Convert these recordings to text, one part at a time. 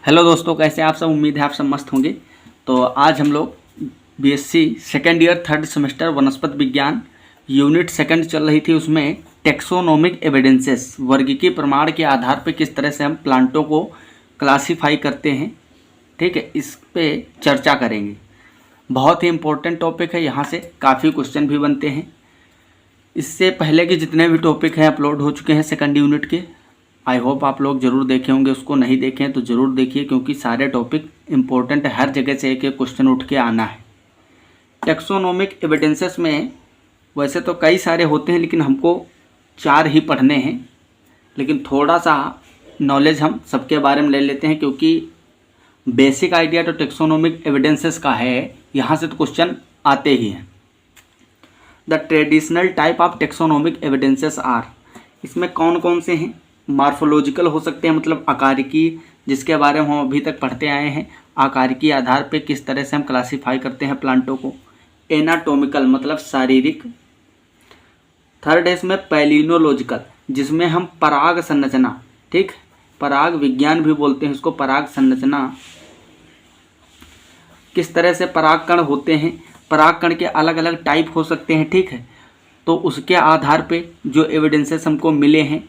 Hello दोस्तों, कैसे आप सब। उम्मीद है आप सब मस्त होंगे। तो आज हम लोग BSc second year third semester वनस्पति विज्ञान यूनिट सेकंड चल रही थी, उसमें टेक्सोनोमिक एविडेंसेस वर्गीकीय प्रमाण के आधार पर किस तरह से हम प्लांटों को क्लासीफाई करते हैं, ठीक है, इस पे चर्चा करेंगे। बहुत ही इम्पोर्टेंट टॉपिक है, यहाँ से काफ़ी क्वेश्चन भी बनते हैं। इससे पहले के जितने भी टॉपिक हैं अपलोड हो चुके हैं सेकंड यूनिट के। आई होप आप लोग ज़रूर देखे होंगे, उसको नहीं देखे हैं तो ज़रूर देखिए, क्योंकि सारे टॉपिक इम्पोर्टेंट है, हर जगह से एक एक क्वेश्चन उठ के आना है। टेक्सोनोमिक एविडेंसेस में वैसे तो कई सारे होते हैं, लेकिन हमको 4 ही पढ़ने हैं। लेकिन थोड़ा सा नॉलेज हम सबके बारे में ले लेते हैं, क्योंकि बेसिक आइडिया तो टेक्सोनोमिक एविडेंसेस का है, यहाँ से तो क्वेश्चन आते ही हैं। The traditional type of taxonomic evidences are, इसमें कौन कौन से हैं। मार्फोलॉजिकल हो सकते हैं, मतलब आकारिकी, जिसके बारे में हम अभी तक पढ़ते आए हैं। आकारिकी आधार पे किस तरह से हम क्लासीफाई करते हैं प्लांटों को। एनाटोमिकल मतलब शारीरिक। थर्ड है इसमें पैलिनोलॉजिकल, जिसमें हम पराग संरचना, ठीक, पराग विज्ञान भी बोलते हैं इसको, पराग संरचना, किस तरह से परागकण होते हैं, परागकण के अलग अलग टाइप हो सकते हैं, ठीक है, तो उसके आधार पे जो एविडेंसेस हमको मिले हैं।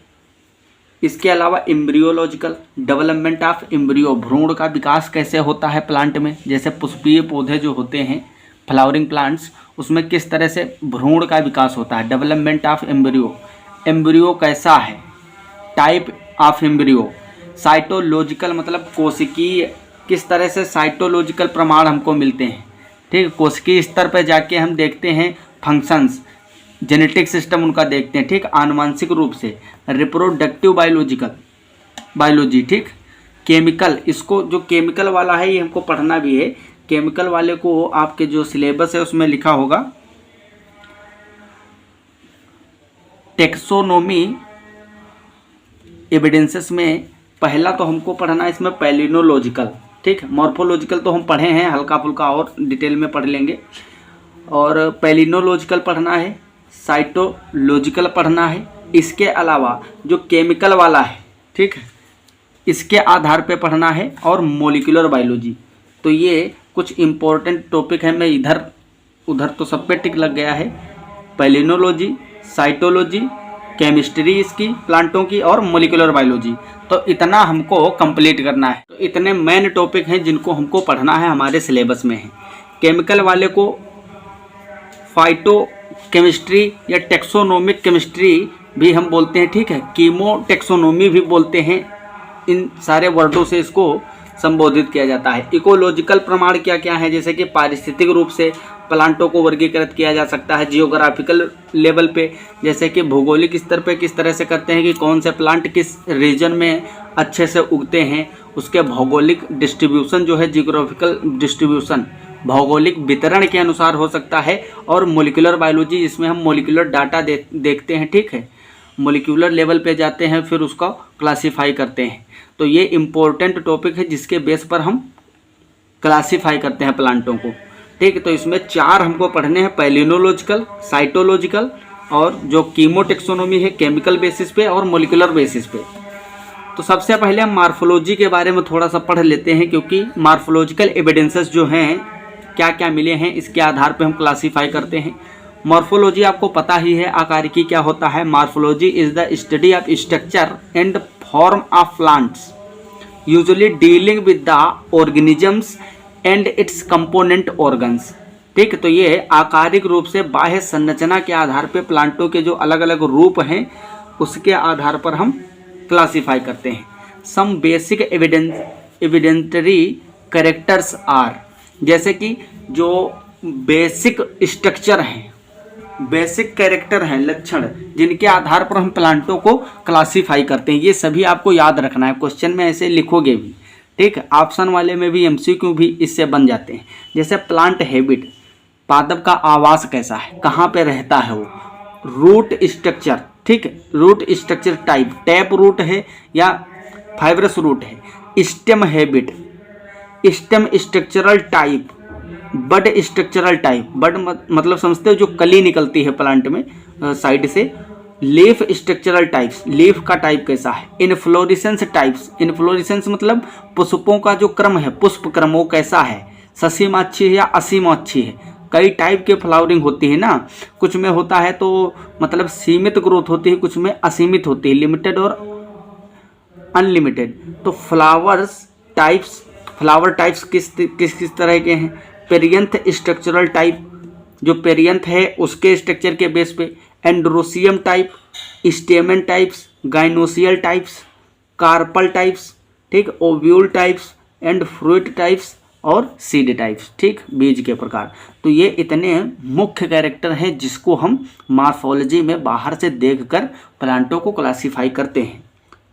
इसके अलावा एम्ब्रियोलॉजिकल, डेवलपमेंट ऑफ एम्ब्रियो, भ्रूण का विकास कैसे होता है प्लांट में, जैसे पुष्पीय पौधे जो होते हैं, फ्लावरिंग प्लांट्स, उसमें किस तरह से भ्रूण का विकास होता है। डेवलपमेंट ऑफ एम्ब्रियो, एम्ब्रियो कैसा है, टाइप ऑफ एम्ब्रियो। साइटोलॉजिकल मतलब कोशिकीय, किस तरह से साइटोलॉजिकल प्रमाण हमको मिलते हैं, ठीक, कोशिकीय स्तर पर जाके हम देखते हैं फंक्शंस, जेनेटिक सिस्टम उनका देखते हैं, ठीक, आनुवंशिक रूप से। रिप्रोडक्टिव बायोलॉजी, ठीक। केमिकल, इसको जो केमिकल वाला है ये हमको पढ़ना भी है। केमिकल वाले को आपके जो सिलेबस है उसमें लिखा होगा टेक्सोनोमी एविडेंसेस में पहला तो हमको पढ़ना है इसमें पैलिनोलॉजिकल, ठीक। मॉर्फोलॉजिकल तो हम पढ़े हैं हल्का फुल्का, और डिटेल में पढ़ लेंगे। और पैलिनोलॉजिकल पढ़ना है, साइटोलॉजिकल पढ़ना है। इसके अलावा जो केमिकल वाला है, ठीक है, इसके आधार पे पढ़ना है, और मॉलिक्यूलर बायोलॉजी। तो ये कुछ इम्पोर्टेंट टॉपिक है। मैं इधर उधर तो सब पे टिक लग गया है। पैलिनोलॉजी, साइटोलॉजी, केमिस्ट्री इसकी प्लांटों की, और मॉलिक्यूलर बायोलॉजी। तो इतना हमको कंप्लीट करना है। तो इतने मेन टॉपिक हैं जिनको हमको पढ़ना है, हमारे सिलेबस में है। केमिकल वाले को फाइटो केमिस्ट्री या टेक्सोनोमिक केमिस्ट्री भी हम बोलते हैं, ठीक है, कीमो टेक्सोनोमी भी बोलते हैं। इन सारे वर्डों से इसको संबोधित किया जाता है। इकोलॉजिकल प्रमाण क्या क्या है, जैसे कि पारिस्थितिक रूप से प्लांटों को वर्गीकृत किया जा सकता है। जियोग्राफिकल लेवल पे, जैसे कि भौगोलिक स्तर पे किस तरह से करते हैं कि कौन से प्लांट किस रीजन में अच्छे से उगते हैं, उसके भौगोलिक डिस्ट्रीब्यूशन जो है, जियोग्राफिकल डिस्ट्रीब्यूशन भौगोलिक वितरण के अनुसार हो सकता है। और मोलिकुलर बायोलॉजी, जिसमें हम मोलिकुलर डाटा देखते हैं, ठीक है, मोलिकुलर लेवल पे जाते हैं, फिर उसको क्लासीफाई करते हैं। तो ये इम्पोर्टेंट टॉपिक है जिसके बेस पर हम क्लासीफाई करते हैं प्लांटों को, ठीक है। तो इसमें 4 हमको पढ़ने हैं, पैलिनोलॉजिकल, साइटोलॉजिकल, और जो कीमोटेक्सोनोमी है केमिकल बेसिस पे और मोलिकुलर बेसिस पे। तो सबसे पहले हम मार्फोलॉजी के बारे में थोड़ा सा पढ़ लेते हैं, क्योंकि मार्फोलॉजिकल एविडेंसेस जो हैं क्या क्या मिले हैं, इसके आधार पे हम क्लासीफाई करते हैं। मॉर्फोलॉजी आपको पता ही है, आकारिकी क्या होता है। Morphology is the study of structure and form of plants, usually dealing with the organisms and it's component organs, ठीक। तो ये आकारिक रूप से बाह्य संरचना के आधार पे प्लांटों के जो अलग अलग रूप हैं उसके आधार पर हम क्लासीफाई करते हैं। Some basic evidentiary characters are, जैसे कि जो बेसिक स्ट्रक्चर हैं, बेसिक कैरेक्टर हैं, लक्षण, जिनके आधार पर हम प्लांटों को क्लासीफाई करते हैं। ये सभी आपको याद रखना है, क्वेश्चन में ऐसे लिखोगे भी, ठीक। ऑप्शन वाले में भी एमसीक्यू भी इससे बन जाते हैं। जैसे प्लांट हैबिट, पादप का आवास कैसा है, कहाँ पे रहता है वो। रूट स्ट्रक्चर, ठीक, root structure type, tap root है या फाइब्रस रूट है। Stem habit, stem structural type, bud structural type, bud मतलब समझते हो जो कली निकलती है प्लांट में साइड से, लीफ स्ट्रक्चरल टाइप्स, लीफ का टाइप कैसा है। इनफ्लोरेसेंस टाइप्स, इनफ्लोरेसेंस मतलब पुष्पों का जो क्रम है, पुष्प क्रम वो कैसा है, ससीम अच्छी है या असीम अच्छी है। कई टाइप के फ्लावरिंग होती है ना, कुछ में होता है तो मतलब सीमित ग्रोथ होती है, कुछ में असीमित होती है, लिमिटेड और अनलिमिटेड। तो फ्लावर टाइप्स किस तरह के हैं। पेरियंथ स्ट्रक्चरल टाइप, जो पेरियंथ है उसके स्ट्रक्चर के बेस पे। Androecium type, stamen types, gynoecial types, carpel types, ठीक, ovule types and fruit types और सीड टाइप्स, ठीक, बीज के प्रकार। तो ये इतने मुख्य कैरेक्टर हैं जिसको हम मॉर्फोलॉजी में बाहर से देखकर प्लांटों को क्लासीफाई करते हैं,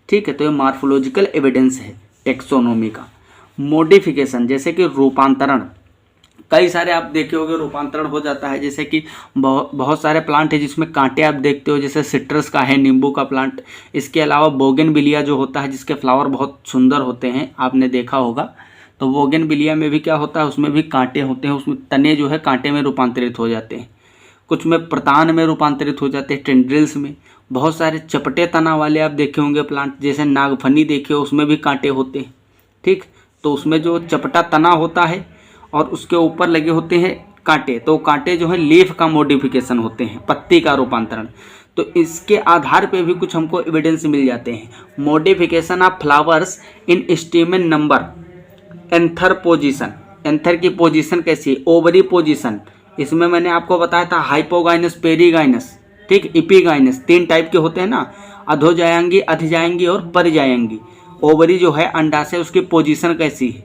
ठीक है। तो ये मॉर्फोलॉजिकल एविडेंस है टेक्सोनोमी का। मॉडिफिकेशन जैसे कि रूपांतरण, कई सारे आप देखे होंगे रूपांतरण हो जाता है, जैसे कि बहुत सारे प्लांट है जिसमें कांटे आप देखते हो, जैसे सिट्रस का है, नींबू का प्लांट। इसके अलावा बोगनविलिया जो होता है जिसके फ्लावर बहुत सुंदर होते हैं, आपने देखा होगा। तो बोगनविलिया में भी क्या होता है, उसमें भी कांटे होते हैं, उसमें तने जो है कांटे में रूपांतरित हो जाते हैं, कुछ में प्रतान में रूपांतरित हो जाते हैं, टेंड्रिल्स में। बहुत सारे चपटे तना वाले आप देखे होंगे प्लांट, जैसे नागफनी देखे हो, उसमें भी कांटे होते हैं, ठीक। तो उसमें जो चपटा तना होता है और उसके ऊपर लगे होते हैं कांटे, तो कांटे जो है लीफ का मॉडिफिकेशन होते हैं, पत्ती का रूपांतरण। तो इसके आधार पे भी कुछ हमको एविडेंस मिल जाते हैं। Modification of flowers in स्टेमन number, anther position, anther की पोजीशन कैसी है, ओवरी पोजीशन। इसमें मैंने आपको बताया था हाइपोगाइनस, पेरीगाइनस, ठीक, इपीगाइनस, 3 टाइप के होते हैं ना, अधोजायांगी, अधिजायांगी और परिजायांगी। ओवरी जो है अंडाशय, उसकी पोजीशन कैसी है,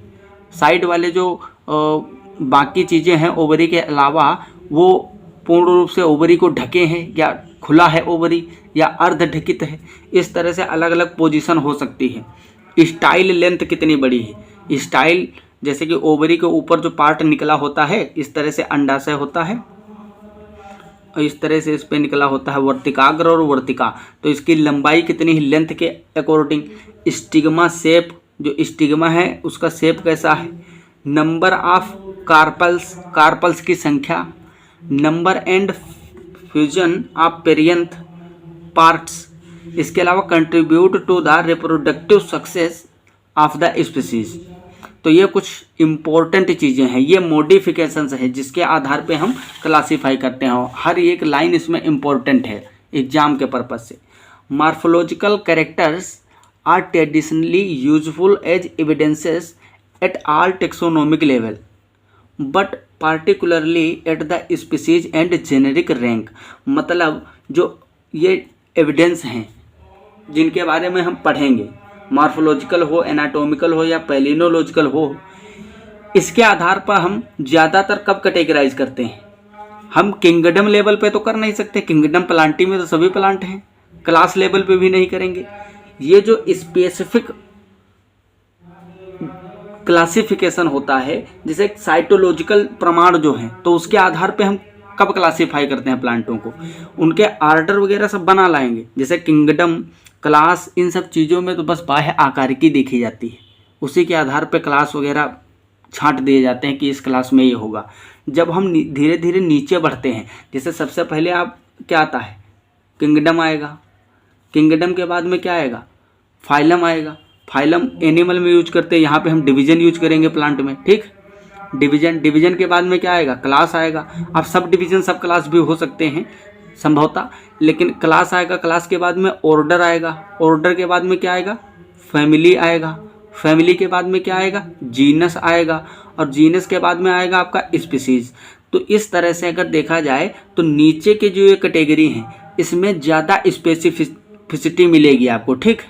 साइड वाले जो बाकी चीज़ें हैं ओवरी के अलावा, वो पूर्ण रूप से ओवरी को ढके हैं या खुला है ओवरी या अर्धढकित है। इस तरह से अलग अलग पोजीशन हो सकती है। स्टाइल लेंथ कितनी बड़ी है, स्टाइल जैसे कि ओवरी के ऊपर जो पार्ट निकला होता है, इस तरह से अंडाशय होता है और इस तरह से इस पे निकला होता है वर्तिकाग्र और वर्तिका। तो इसकी लंबाई कितनी है, लेंथ के अकॉर्डिंग। स्टिग्मा शेप, जो स्टिग्मा है उसका शेप कैसा है। नंबर ऑफ कार्पल्स, कार्पल्स की संख्या। Number and fusion of perianth parts. इसके अलावा contribute to the reproductive success of the species. तो ये कुछ इम्पोर्टेंट चीज़ें हैं, ये मॉडिफिकेशंस है जिसके आधार पे हम क्लासीफाई करते हैं। हर एक लाइन इसमें इम्पोर्टेंट है एग्जाम के पर्पज से। Morphological characters are traditionally useful as evidences at all taxonomic level but particularly at the species and generic rank. मतलब जो ये एविडेंस हैं जिनके बारे में हम पढ़ेंगे, मॉर्फोलॉजिकल हो, एनाटॉमिकल हो या पैलिनोलॉजिकल हो, इसके आधार पर हम ज़्यादातर कब कैटेगराइज करते हैं। हम किंगडम लेवल पे तो कर नहीं सकते, किंगडम प्लांटी में तो सभी प्लांट हैं, क्लास लेवल पे भी नहीं करेंगे। ये जो स्पेसिफिक क्लासिफिकेशन होता है, जैसे साइटोलॉजिकल प्रमाण जो हैं, तो उसके आधार पे हम कब क्लासीफाई करते हैं प्लांटों को, उनके आर्डर वगैरह सब बना लाएंगे। जैसे किंगडम, क्लास, इन सब चीज़ों में तो बस बाह्य आकारिकी देखी जाती है, उसी के आधार पे क्लास वगैरह छांट दिए जाते हैं कि इस क्लास में ये होगा। जब हम धीरे धीरे नीचे बढ़ते हैं, जैसे सबसे पहले आप क्या आता है, किंगडम आएगा, किंगडम के बाद में क्या आएगा, फाइलम आएगा। फाइलम एनिमल में यूज करते हैं, यहाँ पे हम डिवीजन यूज करेंगे प्लांट में, ठीक। डिवीजन के बाद में क्या आएगा, क्लास आएगा। अब सब डिवीजन सब क्लास भी हो सकते हैं संभवतः, लेकिन क्लास आएगा, क्लास के बाद में ऑर्डर आएगा, ऑर्डर के बाद में क्या आएगा, फैमिली आएगा, फैमिली के बाद में क्या आएगा, जीनस आएगा, और जीनस के बाद में आएगा आपका स्पीसीज। तो इस तरह से अगर देखा जाए तो नीचे के जो ये कैटेगरी हैं इसमें ज़्यादा स्पेसिफिसिटी मिलेगी आपको, ठीक,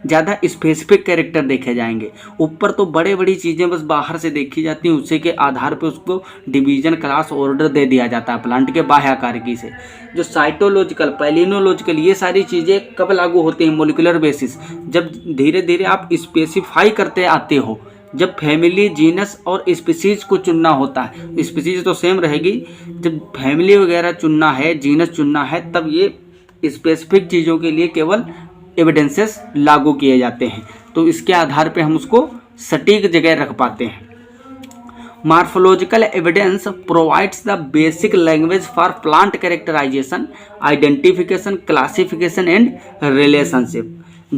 ज़्यादा स्पेसिफिक कैरेक्टर देखे जाएंगे। ऊपर तो बड़े बड़ी चीज़ें बस बाहर से देखी जाती हैं, उसी के आधार पे उसको डिवीजन, क्लास, ऑर्डर दे दिया जाता है प्लांट के बाह्य आकारिकी से। जो साइटोलॉजिकल, पैलिनोलॉजिकल, ये सारी चीज़ें कब लागू होती हैं, मोलिकुलर बेसिस, जब धीरे धीरे आप स्पेसिफाई करते आते हो, जब फैमिली, जीनस और स्पीसीज को चुनना होता है। स्पीसीज तो सेम रहेगी, जब फैमिली वगैरह चुनना है, जीनस चुनना है, तब ये स्पेसिफिक चीज़ों के लिए केवल एविडेंसेस लागू किए जाते हैं। तो इसके आधार पे हम उसको सटीक जगह रख पाते हैं। Morphological evidence provides the basic language for plant characterization, identification, classification, and relationship.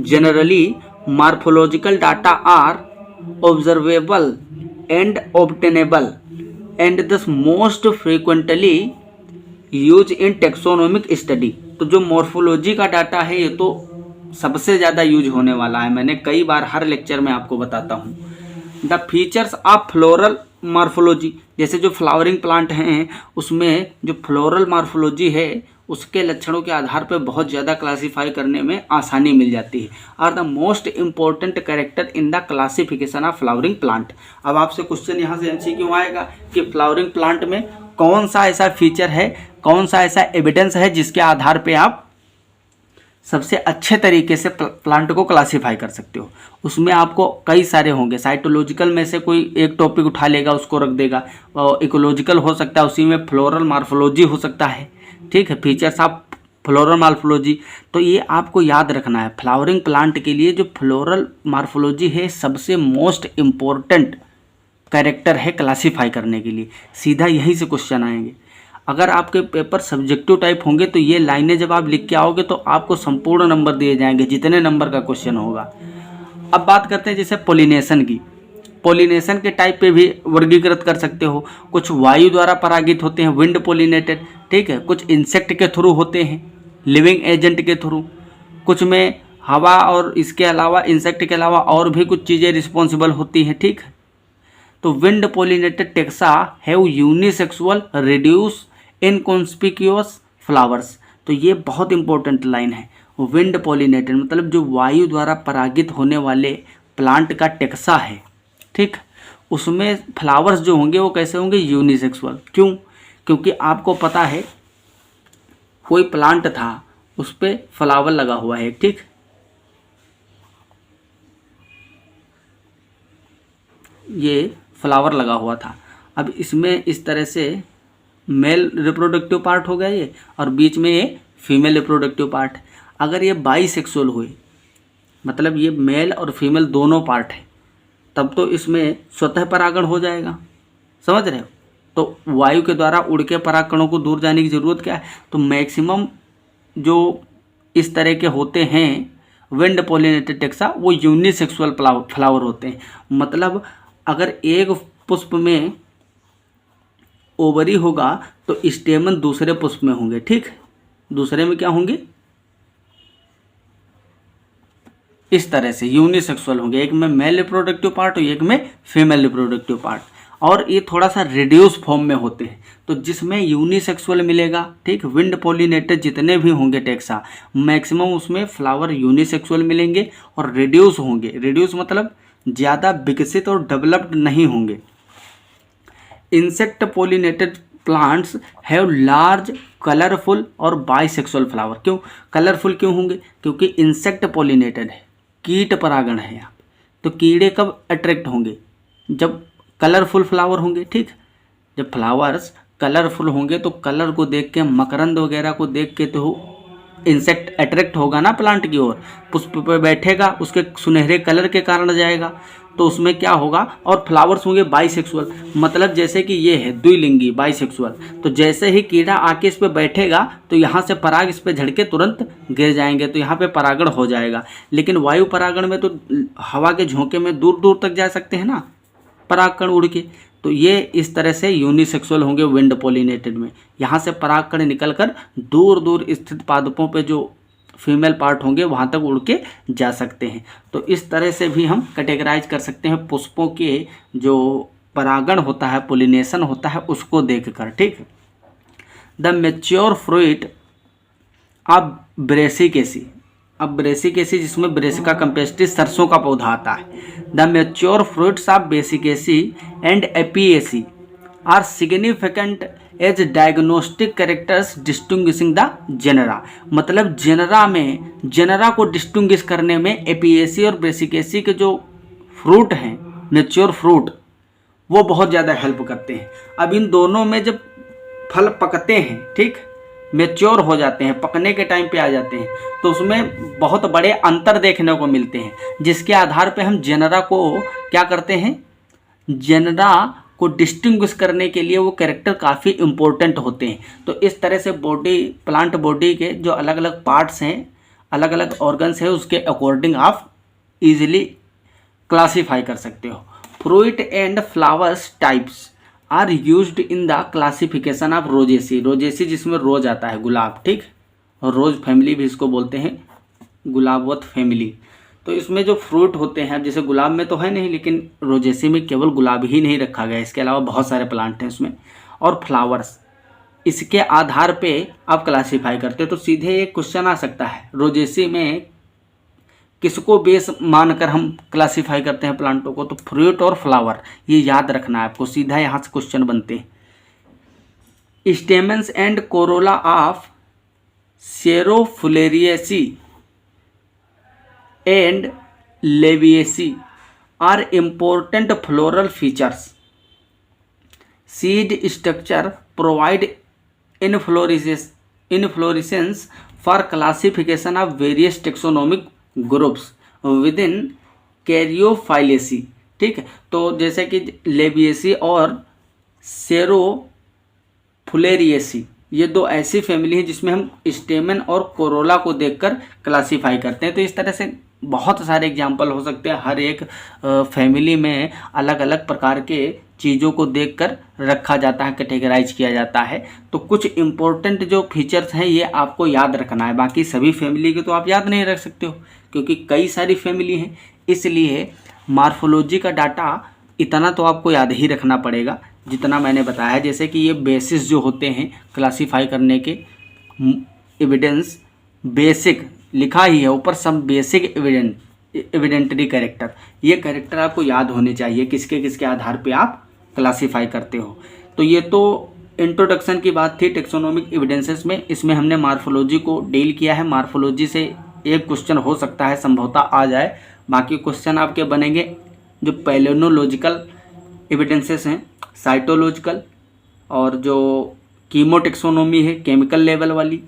Generally, morphological data are observable and obtainable, and thus most frequently used in taxonomic study. तो जो मॉर्फोलॉजी का डाटा है ये तो सबसे ज़्यादा यूज होने वाला है, मैंने कई बार हर लेक्चर में आपको बताता हूँ. The features of floral morphology, जैसे जो फ्लावरिंग प्लांट हैं उसमें जो फ्लोरल मॉर्फोलॉजी है उसके लक्षणों के आधार पर बहुत ज़्यादा क्लासीफाई करने में आसानी मिल जाती है. Are the most important character in the classification of flowering plant. अब आपसे क्वेश्चन यहाँ से MCQ आएगा कि फ्लावरिंग प्लांट में कौन सा ऐसा फीचर है, कौन सा ऐसा एविडेंस है जिसके आधार पे आप सबसे अच्छे तरीके से प्लांट को क्लासीफाई कर सकते हो. उसमें आपको कई सारे होंगे. साइटोलॉजिकल में से कोई एक टॉपिक उठा लेगा, उसको रख देगा. और इकोलॉजिकल हो सकता है, उसी में फ्लोरल मॉर्फोलॉजी हो सकता है. ठीक है, फीचर्स ऑफ फ्लोरल मॉर्फोलॉजी. तो ये आपको याद रखना है. फ्लावरिंग प्लांट के लिए जो फ्लोरल मॉर्फोलॉजी है सबसे मोस्ट इम्पोर्टेंट कैरेक्टर है क्लासीफाई करने के लिए. सीधा यहीं से क्वेश्चन आएंगे. अगर आपके पेपर सब्जेक्टिव टाइप होंगे तो ये लाइनें जब आप लिख के आओगे तो आपको संपूर्ण नंबर दिए जाएंगे जितने नंबर का क्वेश्चन होगा. अब बात करते हैं जैसे पोलिनेशन की. पोलिनेशन के टाइप पे भी वर्गीकृत कर सकते हो. कुछ वायु द्वारा परागित होते हैं, विंड पोलिनेटेड. ठीक है, कुछ इंसेक्ट के थ्रू होते हैं, लिविंग एजेंट के थ्रू. कुछ में हवा और इसके अलावा इंसेक्ट के अलावा और भी कुछ चीज़ें रिस्पॉन्सिबल होती हैं. ठीक है, तो wind pollinated taxa have unisexual reduce inconspicuous flowers. तो ये बहुत इंपॉर्टेंट लाइन है. विंड पोलिनेटेड मतलब जो वायु द्वारा परागित होने वाले प्लांट का टेक्सा है, ठीक, उसमें फ्लावर्स जो होंगे वो कैसे होंगे, यूनिसेक्सुअल. क्यों? क्योंकि आपको पता है कोई प्लांट था उस पर फ्लावर लगा हुआ है. ठीक, ये फ्लावर लगा हुआ था. अब इसमें इस तरह से मेल रिप्रोडक्टिव पार्ट हो गया ये, और बीच में ये फीमेल रिप्रोडक्टिव पार्ट. अगर ये बाईसेक्सुअल हुए, मतलब ये मेल और फीमेल दोनों पार्ट है, तब तो इसमें स्वतः परागण हो जाएगा. समझ रहे हो? तो वायु के द्वारा उड़ के परागकणों को दूर जाने की ज़रूरत क्या है. तो मैक्सिमम जो इस तरह के होते हैं विंड पोलिनेटेड टेक्सा वो यूनिसेक्सुअल फ्लावर होते हैं. मतलब अगर एक पुष्प में ओवरी होगा तो स्टेमन दूसरे पुष्प में होंगे. ठीक, दूसरे में क्या होंगे, इस तरह से यूनिसेक्सुअल होंगे. एक में मेल रिप्रोडक्टिव पार्ट और एक में फीमेल रिप्रोडक्टिव पार्ट. और ये थोड़ा सा रिड्यूस फॉर्म में होते हैं. तो जिसमें यूनिसेक्सुअल मिलेगा, ठीक, विंड पोलिनेटेड जितने भी होंगे टेक्सा, मैक्सिमम उसमें फ्लावर यूनिसेक्सुअल मिलेंगे और रिड्यूस होंगे. रिड्यूस मतलब ज़्यादा विकसित और डेवलप्ड नहीं होंगे. Insect pollinated plants have large colourful और बाइसेक्सुअल फ्लावर. क्यों कलरफुल क्यों होंगे? क्योंकि इंसेक्ट पोलिनेटेड है, कीट परागण है यहाँ. तो कीड़े कब अट्रैक्ट होंगे? जब कलरफुल फ्लावर होंगे. ठीक, जब फ्लावर्स कलरफुल होंगे तो कलर को देख के, मकरंद वगैरह को देख के तो इंसेक्ट अट्रैक्ट होगा ना प्लांट की ओर. पुष्प पे बैठेगा, उसके सुनहरे कलर के कारण जाएगा, तो उसमें क्या होगा. और फ्लावर्स होंगे बाइसेक्सुअल, मतलब जैसे कि ये है द्विलिंगी बाइसेक्सुअल. तो जैसे ही कीड़ा आके इस पे बैठेगा तो यहाँ से पराग इस पे झड़के तुरंत गिर जाएंगे, तो यहाँ पे परागण हो जाएगा. लेकिन वायु परागण में तो हवा के झोंके में दूर दूर तक जा सकते हैं ना परागकण उड़ के. तो ये इस तरह से यूनिसेक्सुअल होंगे विंड पोलिनेटेड में. यहाँ से परागकण निकलकर दूर दूर स्थित पादपों पे जो फीमेल पार्ट होंगे वहाँ तक उड़ के जा सकते हैं. तो इस तरह से भी हम कैटेगराइज कर सकते हैं पुष्पों के जो परागण होता है, पोलिनेशन होता है, उसको देखकर. ठीक, the mature fruit of Brassicaceae. अब ब्रेसिकेसी जिसमें ब्रेसिका कैम्पेस्ट्री सरसों का पौधा आता है. The mature fruits of Brassicaceae and Apiaceae are significant as diagnostic characters distinguishing the genera. मतलब जेनरा में, जेनरा को डिस्टिंग्विश करने में एपिएसी और ब्रेसिकेसी के जो फ्रूट हैं, मैच्योर फ्रूट, वो बहुत ज़्यादा हेल्प करते हैं. अब इन दोनों में जब फल पकते हैं, ठीक, मैच्योर हो जाते हैं, पकने के टाइम पे आ जाते हैं, तो उसमें बहुत बड़े अंतर देखने को मिलते हैं, जिसके आधार पे हम जेनरा को क्या करते हैं, जेनरा को डिस्टिंग्विश करने के लिए वो कैरेक्टर काफ़ी इम्पोर्टेंट होते हैं। तो इस तरह से बॉडी, प्लांट बॉडी के जो अलग अलग पार्ट्स हैं, अलग अलग ऑर्गन्स हैं, उसके अकॉर्डिंग आप इजीली क्लासीफाई कर सकते हो। Fruit and flowers types are used in the classification of Rosaceae. Rosaceae जिसमें रोज आता है, गुलाब, ठीक, और रोज फैमिली भी इसको बोलते हैं, गुलाबवत फैमिली। तो इसमें जो फ्रूट होते हैं, जैसे गुलाब में तो है नहीं, लेकिन रोजेसी में केवल गुलाब ही नहीं रखा गया, इसके अलावा बहुत सारे प्लांट हैं उसमें, और फ्लावर्स, इसके आधार पे आप क्लासीफाई करते हो। तो सीधे एक क्वेश्चन आ सकता है, रोजेसी में किसको बेस मानकर हम क्लासीफाई करते हैं प्लांटों को? तो फ्रूट और फ्लावर, ये याद रखना है आपको, सीधा यहाँ से क्वेश्चन बनते हैं। Stamens and corolla of Scrophulariaceae and Lamiaceae are important floral features. Seed structure provide inflorescence for classification of various taxonomic groups within Caryophyllaceae, ठीक है। तो जैसे कि लेबिएसी और सेरोफुलेरिएसी, ये दो ऐसी फैमिली है जिसमें हम स्टेमन और कोरोला को देखकर क्लासीफाई करते हैं। तो इस तरह से बहुत सारे एग्जाम्पल हो सकते हैं, हर एक फैमिली में अलग अलग प्रकार के चीज़ों को देखकर रखा जाता है, कैटेगराइज किया जाता है। तो कुछ इम्पोर्टेंट जो फीचर्स हैं ये आपको याद रखना है, बाकी सभी फैमिली के तो आप याद नहीं रख सकते हो क्योंकि कई सारी फैमिली हैं। इसलिए मार्फोलॉजी का डाटा इतना तो आपको याद ही रखना पड़ेगा जितना मैंने बताया। जैसे कि ये बेसिस जो होते हैं क्लासीफाई करने के, एविडेंस, बेसिक लिखा ही है ऊपर, सब बेसिक एविडेंटरी कैरेक्टर, ये कैरेक्टर आपको याद होने चाहिए, किसके किसके आधार पे आप क्लासीफाई करते हो। तो ये तो इंट्रोडक्शन की बात थी टेक्सोनोमिक एविडेंसेस में, इसमें हमने मार्फोलॉजी को डील किया है। मार्फोलॉजी से एक क्वेश्चन हो सकता है, संभवतः आ जाए, बाकी क्वेश्चन आपके बनेंगे जो पैलियोनोलॉजिकल एविडेंसेस हैं, साइटोलॉजिकल, और जो कीमोटेक्सोनोमी है केमिकल लेवल वाली,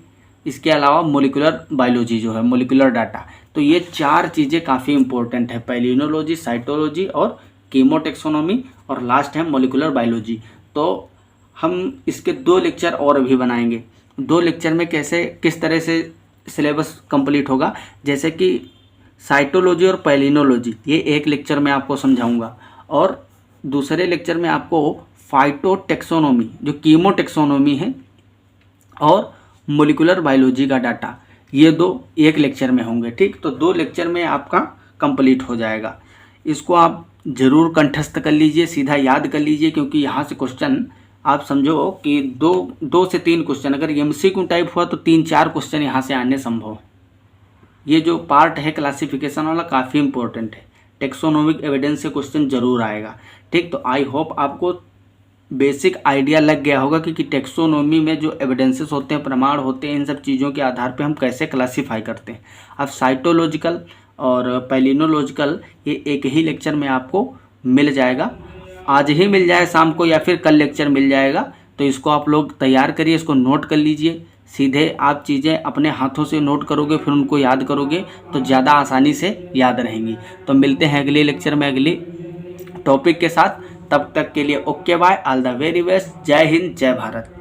इसके अलावा मोलिकुलर बायोलॉजी जो है, मोलिकुलर डाटा। तो ये चार चीज़ें काफ़ी इंपॉर्टेंट है, पैलियोनोलॉजी, साइटोलॉजी और कीमोटेक्सोनोमी, और लास्ट है मोलिकुलर बायोलॉजी। तो हम इसके 2 लेक्चर और भी बनाएंगे। 2 लेक्चर में कैसे, किस तरह से सिलेबस कंप्लीट होगा, जैसे कि साइटोलॉजी और पैलियोनोलॉजी, ये एक लेक्चर में आपको समझाऊंगा, और दूसरे लेक्चर में आपको फाइटोटेक्सोनोमी जो कीमोटेक्सोनोमी है और मोलिकुलर बायोलॉजी का डाटा, ये 2 एक लेक्चर में होंगे, ठीक। तो 2 लेक्चर में आपका कंप्लीट हो जाएगा। इसको आप ज़रूर कंठस्थ कर लीजिए, सीधा याद कर लीजिए, क्योंकि यहाँ से क्वेश्चन आप समझो कि 2 से 3 क्वेश्चन, अगर एमसीक्यू टाइप हुआ तो 3-4 क्वेश्चन यहाँ से आने संभव है। ये जो पार्ट है क्लासिफिकेशन वाला काफ़ी इंपॉर्टेंट है, टेक्सोनोमिक एविडेंस से क्वेश्चन जरूर आएगा, ठीक। तो आई होप आपको बेसिक आइडिया लग गया होगा कि टेक्सोनोमी में जो एविडेंसेस होते हैं, प्रमाण होते हैं, इन सब चीज़ों के आधार पे हम कैसे क्लासीफाई करते हैं। अब साइटोलॉजिकल और पैलियोनोलॉजिकल ये एक ही लेक्चर में आपको मिल जाएगा, आज ही मिल जाए शाम को या फिर कल लेक्चर मिल जाएगा। तो इसको आप लोग तैयार करिए, इसको नोट कर लीजिए, सीधे आप चीज़ें अपने हाथों से नोट करोगे, फिर उनको याद करोगे तो ज़्यादा आसानी से याद रहेंगी। तो मिलते हैं अगले लेक्चर में अगली टॉपिक के साथ, तब तक के लिए okay bye, all the very best, जय हिंद, जय भारत।